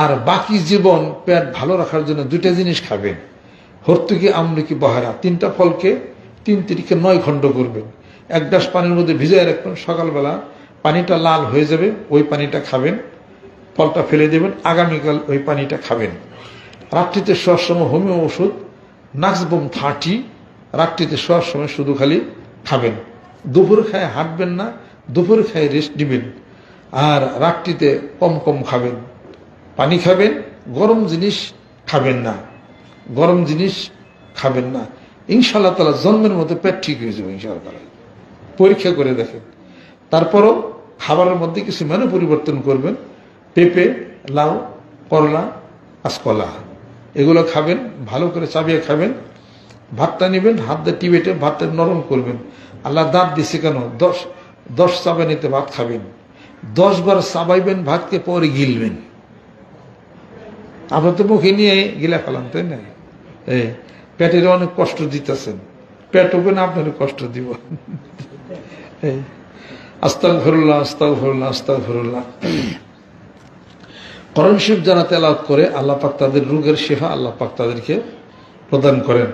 আর বাকি জীবন পেট ভালো রাখার জন্য দুইটা জিনিস খাবেন, হর্তুকি, আমলকি, বহারা, 3টা ফলকে 3 তিরিকে 9 খণ্ড করবেন, 1 গ্লাস পানির মধ্যে ভিজিয়ে রাখবেন, সকালবেলা পানিটা লাল হয়ে যাবে, ওই পানিটা খাবেন, ফলটা ফেলে দেবেন, আগামীকাল ওই পানিটা খাবেন। রাত্রিতে শোয়ার সময় হোমিও ওষুধ নাক্সবুম 30 রাত্রিতে শোয়ার সময় শুধু খালি খাবেন। দুপুর খায় হাঁটবেন না, দুপুর খায় রেস্ট দিবেন, আর রাত্রিতে কম কম খাবেন, পানি খাবেন, গরম জিনিস খাবেন না, গরম জিনিস খাবেন না। ইনশাআল্লাহ তাআলা জন্মের মতো পেট ঠিক হয়ে যাবে ইনশাআল্লাহ তাআলা। পরীক্ষা করে দেখেন। তারপরও খাবারের মধ্যে কিছু মেনু পরিবর্তন করবেন, পেঁপে, লাউ, করলা, কাঁচকলা এগুলো খাবেন, ভালো করে চাবিয়ে খাবেন। ভাতটা নেবেন, হাত দিয়ে টিবেটে ভাতটা নরম করবেন। আল্লাহ দাঁত দিছে কেন? 10 চাবানিতে ভাত খাবেন, 10 বার চাবাইবেন ভাতকে, পরে গিলবেন। আপনার তো মুখে নিয়ে গিলা ফেলান, তাই না? পেটের অনেক কষ্ট দিতেছেন, পেট ওপেন আপনার কষ্ট দিব। আস্তাগফিরুল্লাহ, আস্তাগফিরুল্লাহ, আস্তাগফিরুল্লাহ। কোরআন শরীফ যারা তেলাওয়াত করে, আল্লাহ পাক তাদের রোগের শিফা আল্লাহ পাক তাদেরকে প্রদান করেন।